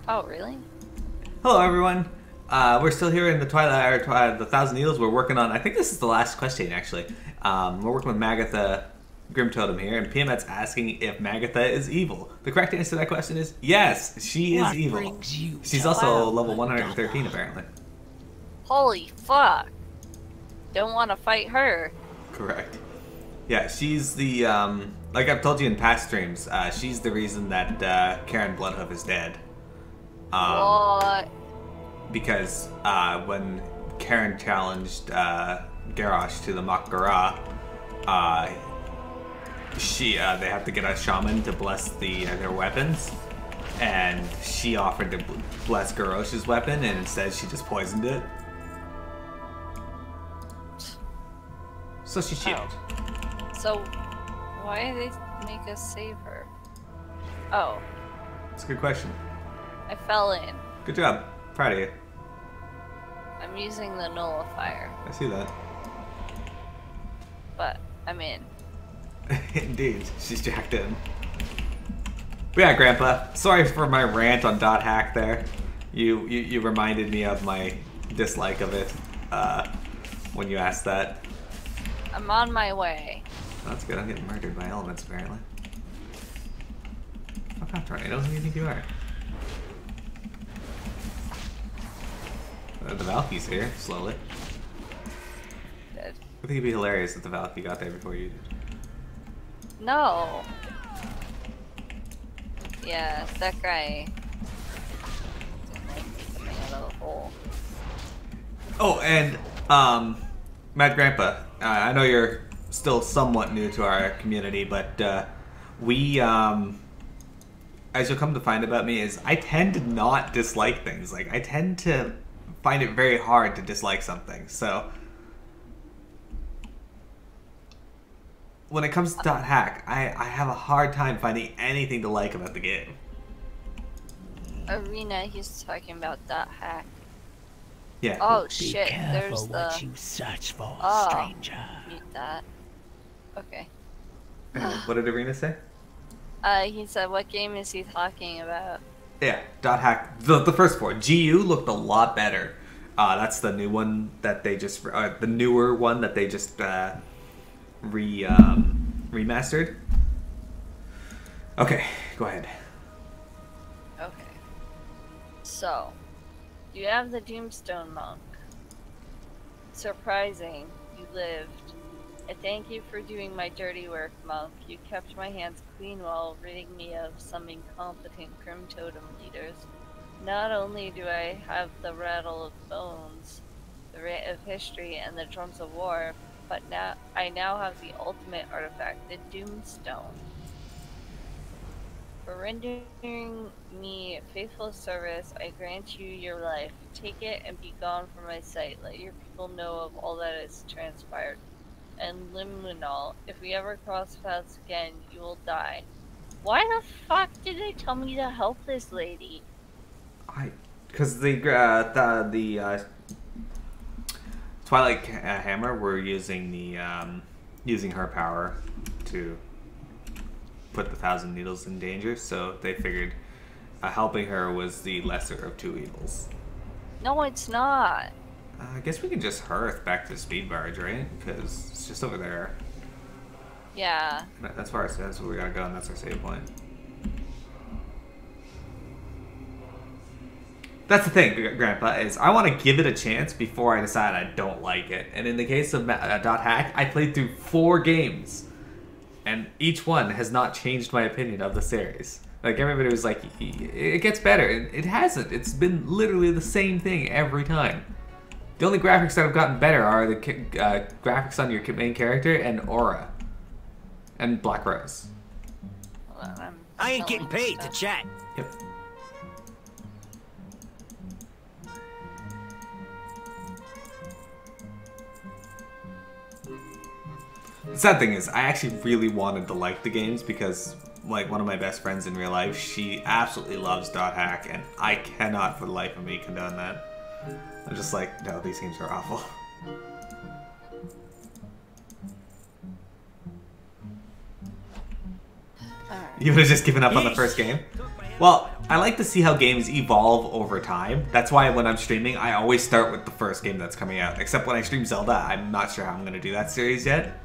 Oh, really? Hello, everyone. We're still here in the the Thousand Needles. We're working on. I think this is the last question, actually. We're working with Magatha Grim Totem here, and Piamette's asking if Magatha is evil. The correct answer to that question is yes. She is evil. She's also level 113, apparently. Holy fuck! Don't want to fight her. Correct. Yeah, she's the like I've told you in past streams. She's the reason that Karen Bloodhoof is dead. What? Because when Karen challenged Garrosh to the Mak'gara, they have to get a shaman to bless their weapons, and she offered to bless Garrosh's weapon, and instead she just poisoned it. So she cheated. Oh. So why did they make us save her? Oh. That's a good question. I fell in. Good job. Proud of you. I'm using the nullifier. I see that. But I'm in. Indeed, she's jacked in. But yeah, Grandpa, sorry for my rant on dot hack there. You reminded me of my dislike of it when you asked that. I'm on my way. Oh, that's good. I'm getting murdered by elements, apparently. Fuck off, tornadoes. Who do you think you are? The Valky's here, slowly. Good. I think it'd be hilarious if the Valky got there before you did. No. Yeah, that guy. Coming out of the hole. Oh, and Mad Grandpa, I know you're still somewhat new to our community, but we, as you'll come to find about me, is I tend to not dislike things. Like, I tend to find it very hard to dislike something. So when it comes to dot hack, I have a hard time finding anything to like about the game. Arena, he's talking about that hack. Yeah. Oh shit, there's Careful the... what you search for, Oh, stranger. mute that. Okay. What did Arena say? He said, what game is he talking about? Yeah, dot hack. The first four. GU looked a lot better. That's the new one that they just, the newer one that they just remastered. Okay, go ahead. Okay. So, you have the Doomstone Monk. Surprising, you lived. I thank you for doing my dirty work, Monk. You kept my hands clean while ridding me of some incompetent Grim Totem leaders. Not only do I have the Rattle of Bones, the Rite of History, and the Drums of War, but I now have the ultimate artifact, the Doomstone. For rendering me faithful service, I grant you your life. Take it and be gone from my sight. Let your people know of all that has transpired. And Liminal, if we ever cross paths again, you will die. Why the fuck did they tell me to help this lady? Because the Twilight Hammer were using using her power to put the Thousand Needles in danger, so they figured helping her was the lesser of two evils. No, it's not. I guess we can just hearth back to the speed barge, right? Because it's just over there. Yeah. That's where we gotta go, and that's our save point. That's the thing, Grandpa, is I want to give it a chance before I decide I don't like it. And in the case of Dot Hack, I played through 4 games, and each one has not changed my opinion of the series. Like, everybody was like, it gets better. It hasn't. It's been literally the same thing every time. The only graphics that have gotten better are the graphics on your main character and Aura. And Black Rose. Hold on, I ain't getting paid to chat. Yep. The sad thing is, I actually really wanted to like the games because, like, one of my best friends in real life, she absolutely loves dot hack, and I cannot for the life of me condone that. I'm just like, no, these games are awful. You would have just given up on the first game? Well, I like to see how games evolve over time. That's why when I'm streaming, I always start with the first game that's coming out. Except when I stream Zelda, I'm not sure how I'm going to do that series yet.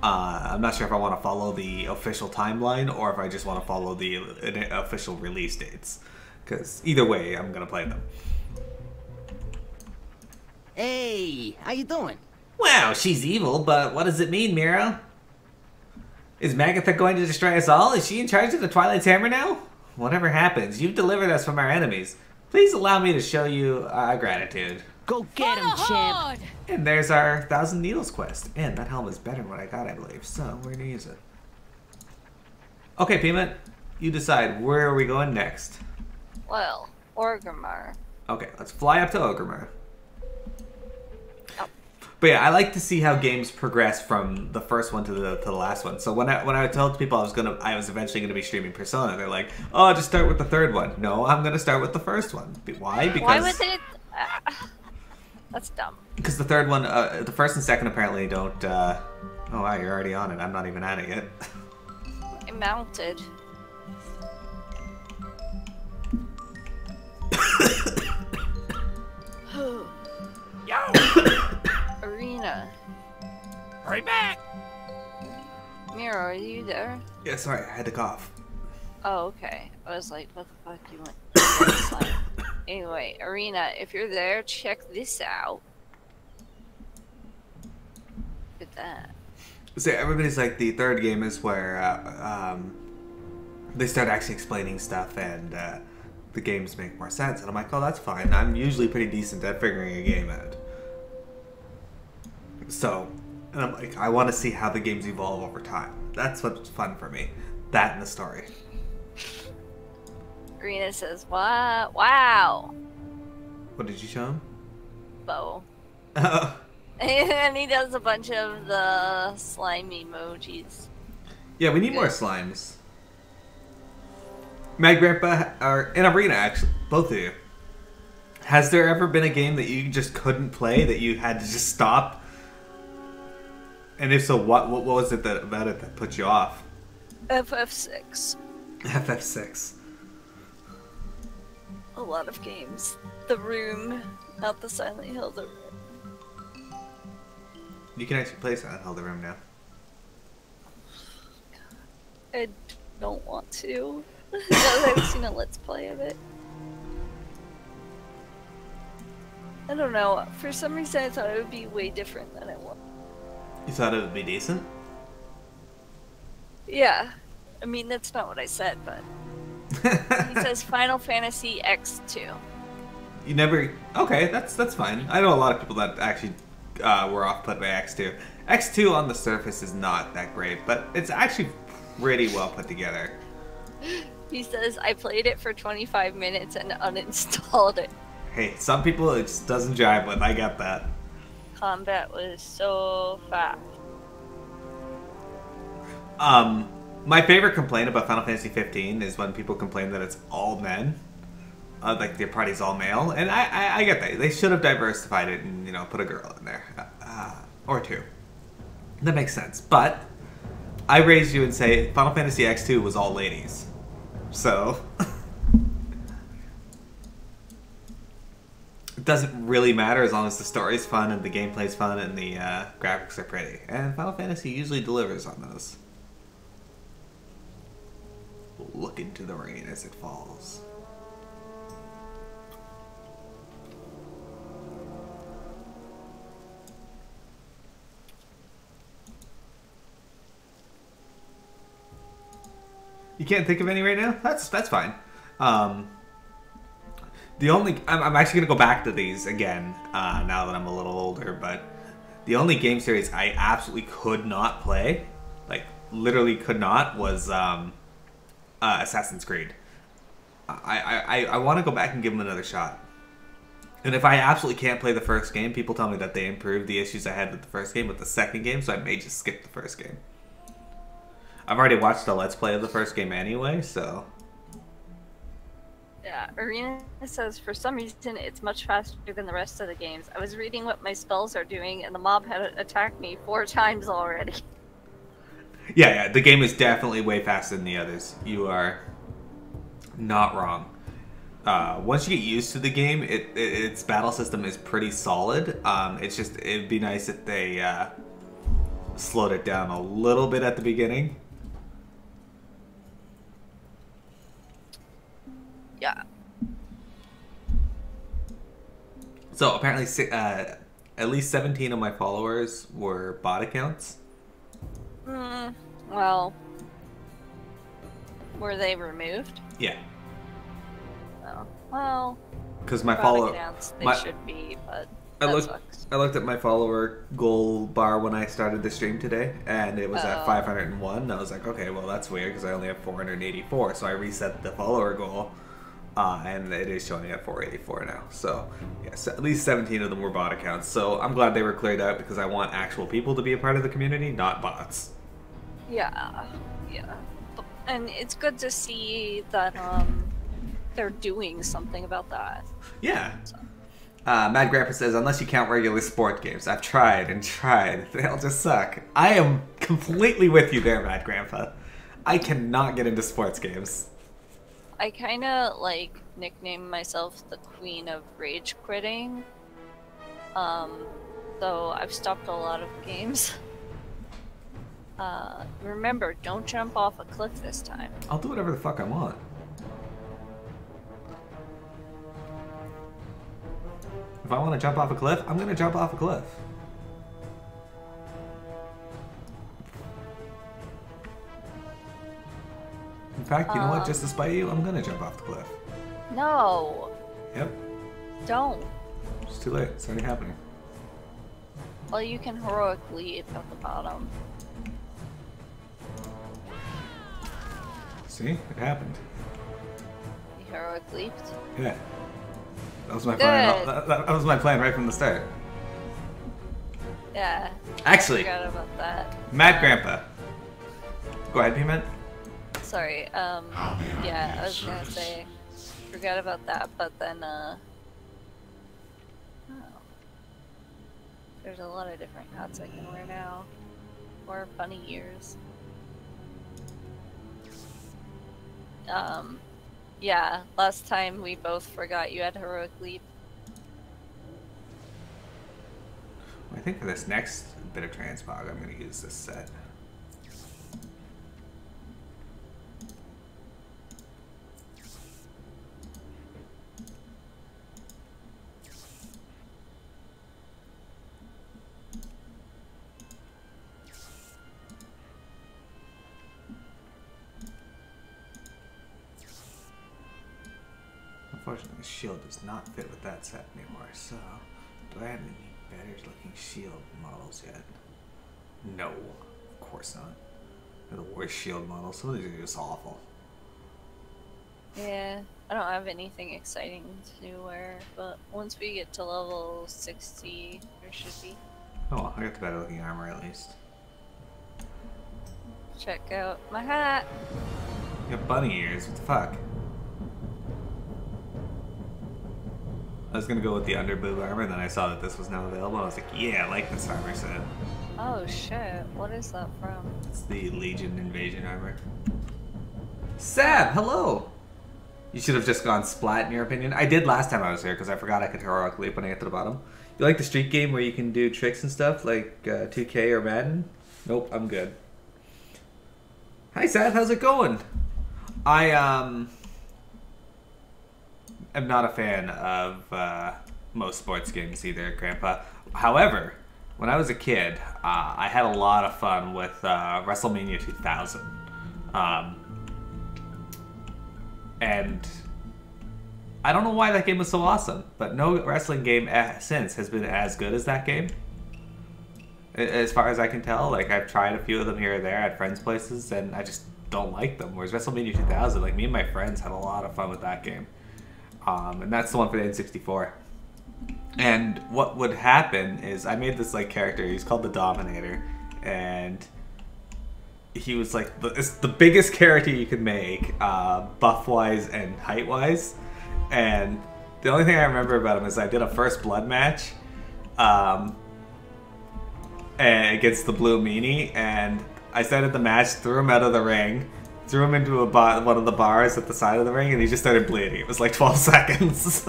I'm not sure if I want to follow the official timeline or if I just want to follow the official release dates. Because either way, I'm going to play them. Hey, how you doing? Wow, she's evil, but what does it mean, Miro? Is Magatha going to destroy us all? Is she in charge of the Twilight's Hammer now? Whatever happens, you've delivered us from our enemies. Please allow me to show you our gratitude. Go get him, champ. And there's our 1,000 Needles quest. And that helm is better than what I got, I believe. So, we're going to use it. Okay, Piamette, you decide. Where are we going next? Well, Orgrimmar. Okay, let's fly up to Orgrimmar. Oh. But yeah, I like to see how games progress from the first one to the last one. So when I told people I was eventually gonna be streaming Persona, they're like, "Oh, just start with the third one." No, I'm gonna start with the first one. Why? Because why would they? That's dumb. Because the third one, the first and second apparently don't. Oh wow, you're already on it. I'm not even at it yet. I mounted. Yo! Arena. Hurry back! Miro, are you there? Yeah, sorry, I had to cough. Oh, okay. I was like, what the fuck you went? Anyway, Arena, if you're there, check this out. Look at that. So everybody's like, the third game is where they start actually explaining stuff and the games make more sense. And I'm like, oh, that's fine. I'm usually pretty decent at figuring a game out. So, and I'm like, I want to see how the games evolve over time. That's what's fun for me. That and the story. Arena says, what? Wow. What did you show him? Bow. Oh. And he does a bunch of the slime emojis. Yeah, we need more slimes. Mad Grandpa, or in Arena, actually, both of you. Has there ever been a game that you just couldn't play, that you had to just stop? And if so, what was it about it that put you off? FF6. FF6. A lot of games. The Room, not the Silent Hill, the Room. You can actually play Silent Hill the Room now. I don't want to. I've seen a Let's Play of it. I don't know. For some reason, I thought it would be way different than it was. You thought it would be decent? Yeah. I mean, that's not what I said, but... He says Final Fantasy X2. You never... Okay, that's fine. I know a lot of people that actually were off-put by X2. X2 on the surface is not that great, but it's actually pretty well put together. He says, I played it for 25 minutes and uninstalled it. Hey, some people it just doesn't jive with. I get that. Combat was so fast. My favorite complaint about Final Fantasy 15 is when people complain that it's all men. Like the party's all male. And I get that. They should have diversified it and, put a girl in there. Or two. That makes sense. But I raise you and say Final Fantasy X2 was all ladies. So it doesn't really matter as long as the story's fun and the gameplay's fun and the graphics are pretty. And Final Fantasy usually delivers on those. Look into the rain as it falls. You can't think of any right now? That's fine. The only I'm actually gonna go back to these again now that I'm a little older, but the only game series I absolutely could not play, like literally could not, was Assassin's Creed. I want to go back and give them another shot. And if I absolutely can't play the first game, people tell me that they improved the issues I had with the first game with the second game, so I may just skip the first game. I've already watched a Let's Play of the first game anyway, so... Yeah, Arena says, for some reason, it's much faster than the rest of the games. I was reading what my spells are doing, and the mob had attacked me 4 times already. Yeah, the game is definitely way faster than the others. You are not wrong. Once you get used to the game, its battle system is pretty solid. It'd be nice if they slowed it down a little bit at the beginning. Yeah. So apparently, at least 17 of my followers were bot accounts. Well, were they removed? Yeah. Oh, well. Because my accounts, they should be, but sucks. I looked at my follower goal bar when I started the stream today, and it was at 501. And I was like, okay, well that's weird because I only have 484. So I reset the follower goal. And it is showing at 484 now. So, yes, at least 17 of them were bot accounts. So I'm glad they were cleared out because I want actual people to be a part of the community, not bots. Yeah. And it's good to see that they're doing something about that. Yeah. So. Mad Grandpa says, unless you count regular sport games. I've tried and tried. They all just suck. I am completely with you there, Mad Grandpa. I cannot get into sports games. I kind of like nicknamed myself the Queen of Rage Quitting. So I've stopped a lot of games. Remember, don't jump off a cliff this time. I'll do whatever the fuck I want. If I want to jump off a cliff, I'm going to jump off a cliff. In fact, you know what? Just to spite you, I'm gonna jump off the cliff. No. Yep. Don't. It's too late. It's already happening. Well, you can heroic leap at the bottom. See? It happened. You heroic leaped? Yeah. That was my plan. That was my plan right from the start. Yeah. Actually. I forgot about that. Mad Grandpa. Go ahead, Piamette. Sorry, yeah, I was gonna say, forgot about that, but then, oh. There's a lot of different hats I can wear now. Or bunny ears. Yeah, last time we both forgot you had heroic leap. I think for this next bit of transpog, I'm gonna use this set. Unfortunately, the shield does not fit with that set anymore, so do I have any better looking shield models yet? No, of course not. They're the worst shield models. Some of these are just awful. Yeah, I don't have anything exciting to wear, but once we get to level 60, there should be. Oh, well, I got the better looking armor at least. Check out my hat! You got bunny ears, what the fuck? I was gonna go with the underboob armor, and then I saw that this was now available. I was like, yeah, I like this armor set. Oh shit, what is that from? It's the Legion Invasion armor. Sab, hello! You should have just gone splat in your opinion. I did last time I was here because I forgot I could heroic leap when I get to the bottom. You like the street game where you can do tricks and stuff like 2K or Madden? Nope, I'm good. Hi Sab, how's it going? I am not a fan of most sports games either, Grandpa. However, when I was a kid, I had a lot of fun with WrestleMania 2000. And I don't know why that game was so awesome, but no wrestling game since has been as good as that game. As far as I can tell, like I've tried a few of them here or there at friends' places, and I just don't like them. Whereas WrestleMania 2000, like me and my friends had a lot of fun with that game. And that's the one for the N64. And what would happen is I made this like character. He's called the Dominator, and he was like it's the biggest character you could make, buff wise and height wise. And the only thing I remember about him is I did a first blood match against the Blue Meanie, and I started the match, threw him out of the ring, Threw him into one of the bars at the side of the ring, and he just started bleeding. It was like 12 seconds.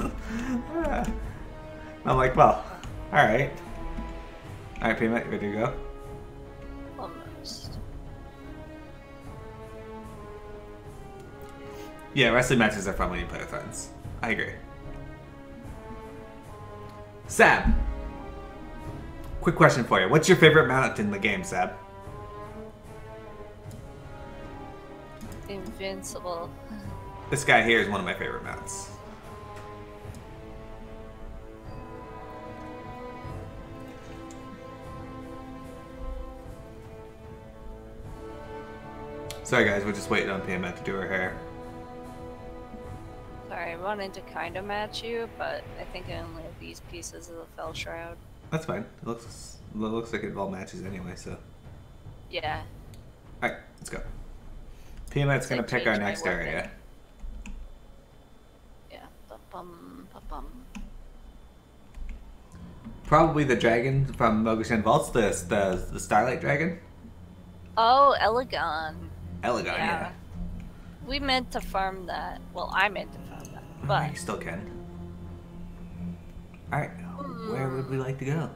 I'm like, well, alright. Alright, Piamette, you ready to go? Almost. Yeah, wrestling matches are fun when you play with friends. I agree. Sab! Quick question for you. What's your favorite mount in the game, Sab? Invincible. This guy here is one of my favorite mounts. Sorry guys, we're just waiting on Piamette to do her hair. Sorry, I wanted to kind of match you, but I think I only have these pieces of the fell shroud. That's fine. It looks like it all matches anyway, so. Yeah. Alright, let's go. Piamette's gonna pick our next area. Yeah. Ba-bum, ba-bum. Probably the dragon from Mogushan Vaults, the Starlight Dragon. Oh, Elegon. Elegon, yeah. We meant to farm that. Well, I meant to farm that, but You still can. Alright, where would we like to go?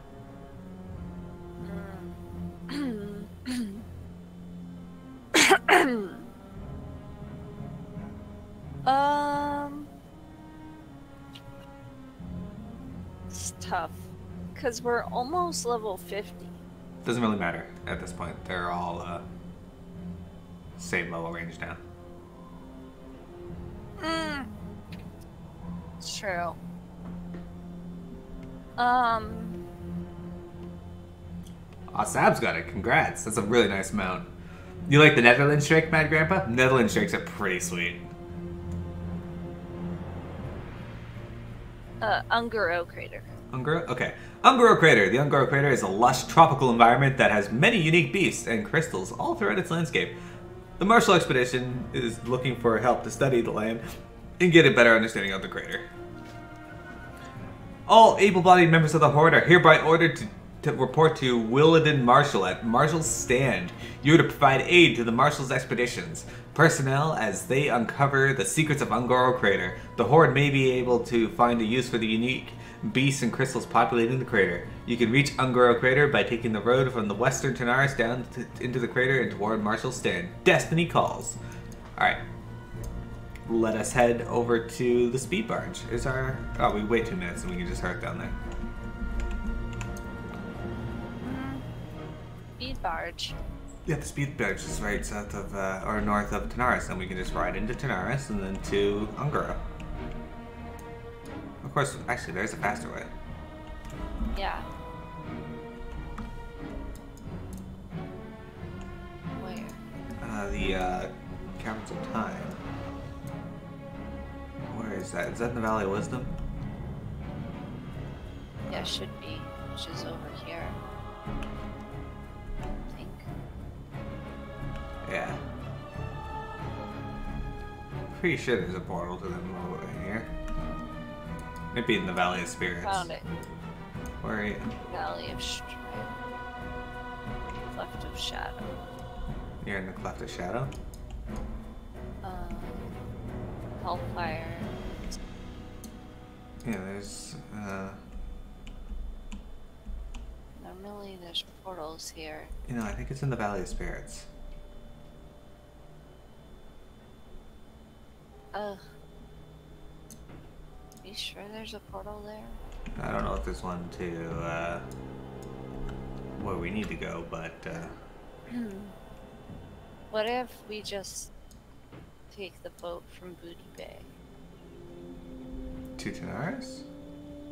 It's tough. Because we're almost level 50. Doesn't really matter at this point. They're all same level range now. It's true. Sab's got it. Congrats. That's a really nice mount. You like the Netherlands Drake, Mad Grandpa? Netherlands Drakes are pretty sweet. Ungaro Crater. Ungaro? Okay. Ungaro Crater. The Ungaro Crater is a lush tropical environment that has many unique beasts and crystals all throughout its landscape. The Marshall Expedition is looking for help to study the land and get a better understanding of the crater. All able-bodied members of the Horde are hereby ordered to report to Willadin Marshall at Marshall's Stand. You are to provide aid to the Marshall's expeditions. Personnel as they uncover the secrets of Ungaro Crater. The Horde may be able to find a use for the unique beasts and crystals populating the crater. You can reach Ungaro Crater by taking the road from the western Tanaris down into the crater and toward Marshall's Stand. Destiny calls. Alright. Let us head over to the speed barge. Oh, we wait 2 minutes and we can just hurt down there. Speed barge. Yeah, the speed barge is right south of, or north of Tanaris, and we can just ride into Tanaris and then to Ungaro. Of course, actually, there's a faster way. Yeah. Where? The Caverns of Time. Where is that? Is that in the Valley of Wisdom? Yeah, should be. Which is over here. I think. Yeah. Pretty sure there's a portal to them over here. Maybe in the Valley of Spirits. Found it. Where are you? Valley of Strife. Cleft of Shadow. You're in the Cleft of Shadow? Hellfire. Yeah, there's, Normally there's portals here. You know, I think it's in the Valley of Spirits. Ugh. You sure there's a portal there? I don't know if there's one to, where we need to go, but, What if we just take the boat from Booty Bay? to Tanaris?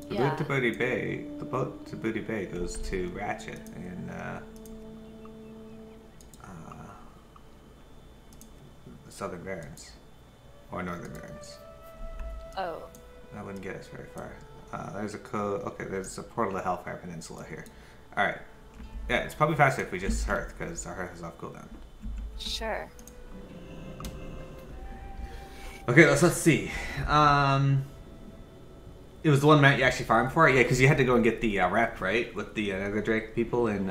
The Yeah. boat to Booty Bay, the boat to Booty Bay goes to Ratchet in, the Southern Barrens. Or Northern Barrens. Oh. That wouldn't get us very far. There's a okay, there's a portal to Hellfire Peninsula here. Alright. Yeah, it's probably faster if we just hearth, because our hearth is off cooldown. Sure. Okay, let's see. It was the one Matt you actually farmed for? Yeah, because you had to go and get the rep, right? With the Nether Drake people in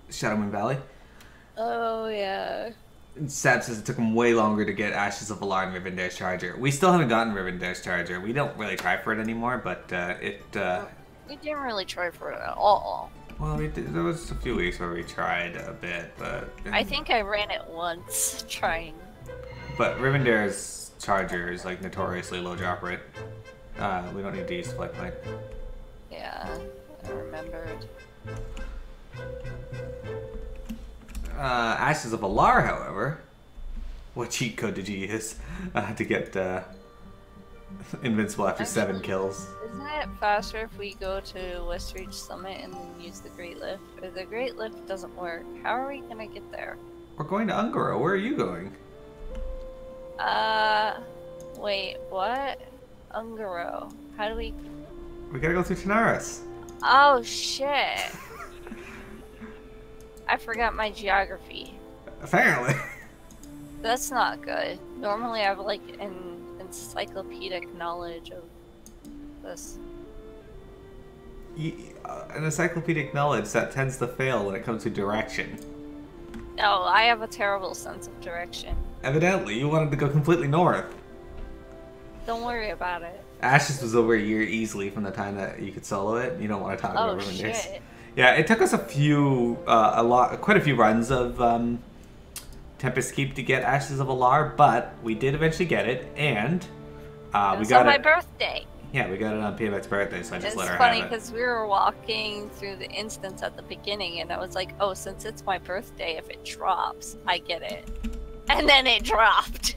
Shadowmoon Valley. Oh, yeah. Sab says it took him way longer to get Ashes of Valar and Rivendare's Charger. We still haven't gotten Rivendare's Charger. We don't really try for it anymore, but We didn't really try for it at all. Well, there was a few weeks where we tried a bit, but... I think I ran it once, trying. But Rivendare's Charger is, like, notoriously low drop rate. We don't need to use Flight Point. Yeah, I remembered. Ashes of Valar, however. What cheat code did you use to get invincible after 7 kills? Isn't it faster if we go to Westreach Summit and then use the Great Lift? Or the Great Lift doesn't work. How are we gonna get there? We're going to Ungaro. Where are you going? Wait, what? Ungaro. How do we... We gotta go through Tanaris. Oh, shit. I forgot my geography. Apparently. That's not good. Normally I have like an encyclopedic knowledge of this. An encyclopedic knowledge that tends to fail when it comes to direction. No, I have a terrible sense of direction. Evidently, you wanted to go completely north. Don't worry about it. Ashes was over a year easily from the time that you could solo it. You don't want to talk about Rivendare's. Shit. Yeah, it took us quite a few runs of Tempest Keep to get Ashes of Valar, but we did eventually get it, and we got on my it. birthday. Yeah, we got it on Piamette's birthday, so I just let her It's funny have it. because we were walking through the instance at the beginning, and I was like, "Oh, since it's my birthday, if it drops, I get it." And then it dropped.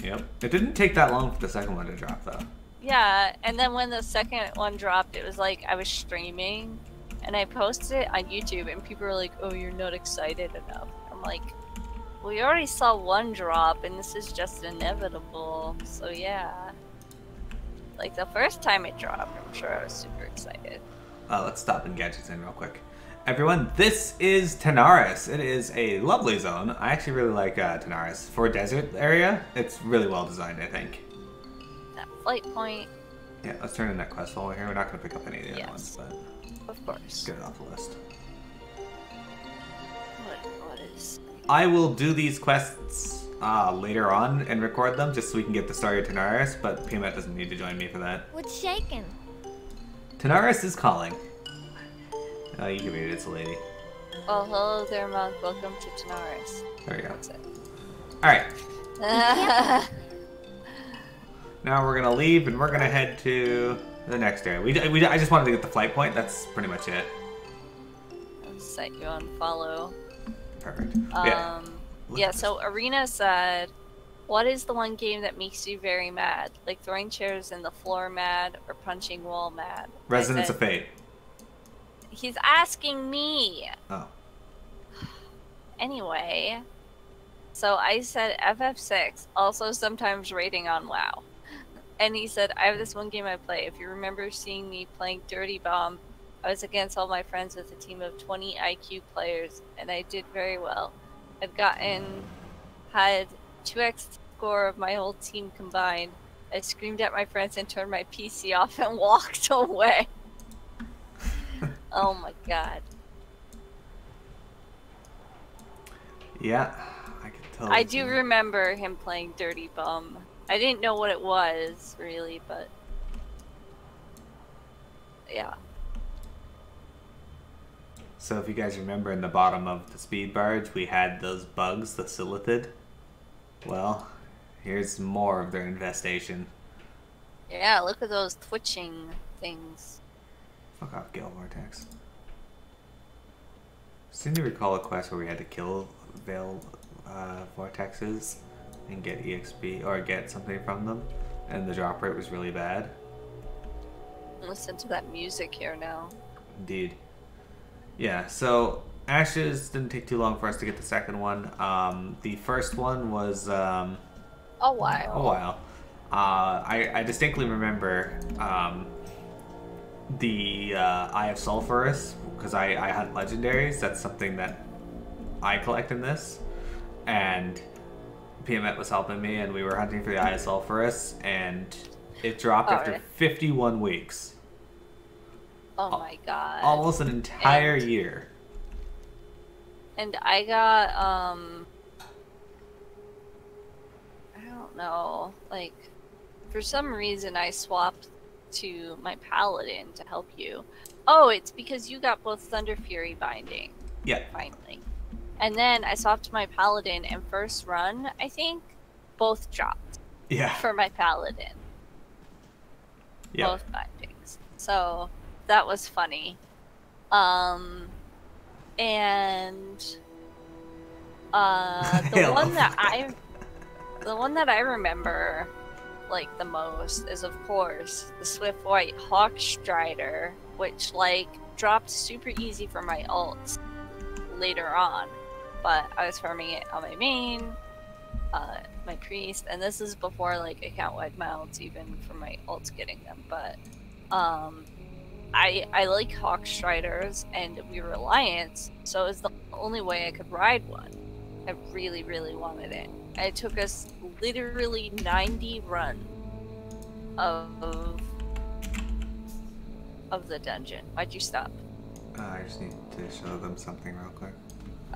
Yep. It didn't take that long for the second one to drop, though. Yeah, and then when the second one dropped, it was like I was streaming, and I posted it on YouTube, and people were like, "Oh, you're not excited enough." I'm like, we already saw one drop, and this is just inevitable. So yeah. Like the first time it dropped, I'm sure I was super excited. Let's stop and gadgets in real quick. Everyone, this is Tanaris. It is a lovely zone. I actually really like Tanaris. For a desert area, it's really well designed, I think. That flight point. Yeah, let's turn in that quest while we're here. We're not going to pick up any of the other ones, but Of course. get it off the list. What is... I will do these quests later on and record them just so we can get the story of Tanaris, but Piamette doesn't need to join me for that. What's shaking? Tanaris is calling. You can read it, it's a lady. Well, hello there, monk. Welcome to Tanaris. There we go. That's it. Alright. Now we're gonna leave and we're gonna head to the next area. I just wanted to get the flight point. That's pretty much it. I'll set you on follow. Perfect. Yeah, so Arena said, what is the one game that makes you very mad? Like throwing chairs in the floor mad or punching wall mad? Resonance of Fate. He's asking me. Oh. Anyway, so I said FF6, also sometimes rating on WoW. And he said, I have this one game I play. If you remember seeing me playing Dirty Bomb, I was against all my friends with a team of 20 IQ players, and I did very well. I've had 2x score of my whole team combined. I screamed at my friends and turned my PC off and walked away. Oh my god. Yeah, I can tell. I do remember him playing Dirty Bum. I didn't know what it was, really, but... yeah. So if you guys remember in the bottom of the speed barge, we had those bugs, the Silithid. Well, here's more of their infestation. Yeah, look at those twitching things. Fuck off, Gale Vortex. Seem to recall a quest where we had to kill Veil Vortexes and get EXP, or get something from them, and the drop rate was really bad. Listen to that music here now. Indeed. Yeah, so Ashes didn't take too long for us to get the second one. The first one was A while. a while. I distinctly remember the Eye of Sulphurus, because I hunt legendaries. That's something that I collect in this. And Piamette was helping me, and we were hunting for the Eye of Sulphurus, and it dropped after 51 weeks. Oh my god. Almost an entire year. And I got, know. Like, for some reason I swapped to my paladin to help you. Oh, it's because you got both Thunder Fury binding. Yeah. Finally. And then I swapped to my paladin, and first run, I think, both dropped. Yeah. For my paladin. Yeah. Both bindings. So that was funny. And the one that I remember like the most is, of course, the Swift White Hawk Strider, which like dropped super easy for my ults later on, but I was farming it on my main, my priest, and this is before like account-wide mounts even for my ults getting them. But I like Hawk Striders, and we were Alliance, so it was the only way I could ride one. I really, really wanted it. And it took us literally 90 runs of the dungeon. Why'd you stop? I just need to show them something real quick.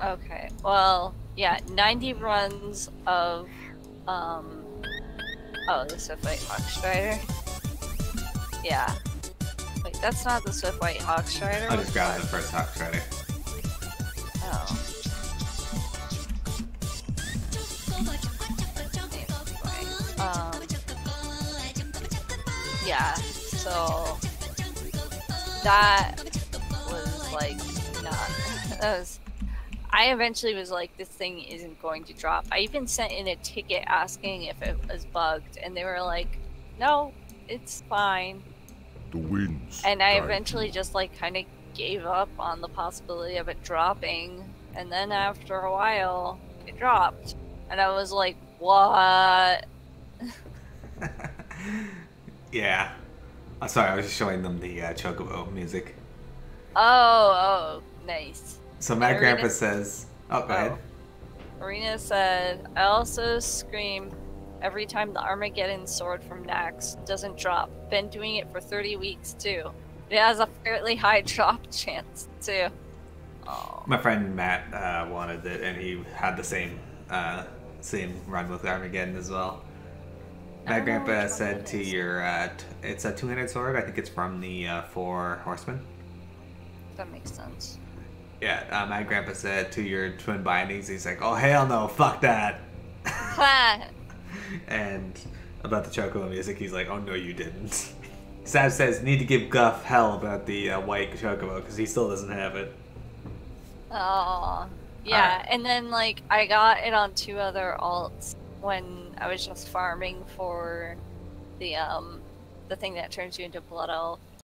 Okay, well, yeah, 90 runs of, oh, the Swift White Hawk Strider? Yeah. Wait, that's not the Swift White Hawk Strider? I just grabbed the first Hawk Strider. Oh. Yeah, so that was like not, that was, I eventually was like, this thing isn't going to drop. I even sent in a ticket asking if it was bugged, and they were like, no, it's fine. The winds. And I eventually just like kind of gave up on the possibility of it dropping, and then after a while, it dropped. And I was like, what? Yeah. Sorry, I was just showing them the Chocobo music. Oh, nice. So Mad Grandpa says... Oh, go ahead. Arena said, I also scream every time the Armageddon sword from Nax doesn't drop. Been doing it for 30 weeks, too. It has a fairly high drop chance, too. Oh. My friend Matt wanted it, and he had the same run with Armageddon as well. Mad Grandpa said to your... it's a two-handed sword. I think it's from the Four Horsemen. That makes sense. Yeah, Mad Grandpa said to your twin bindings, he's like, oh, hell no, fuck that. And about the Chocobo music, he's like, oh, no, you didn't. Sav says, need to give Guff hell about the white Chocobo, because he still doesn't have it. Oh, yeah, and then, like, I got it on 2 other alts when I was just farming for the thing that turns you into Blood Elf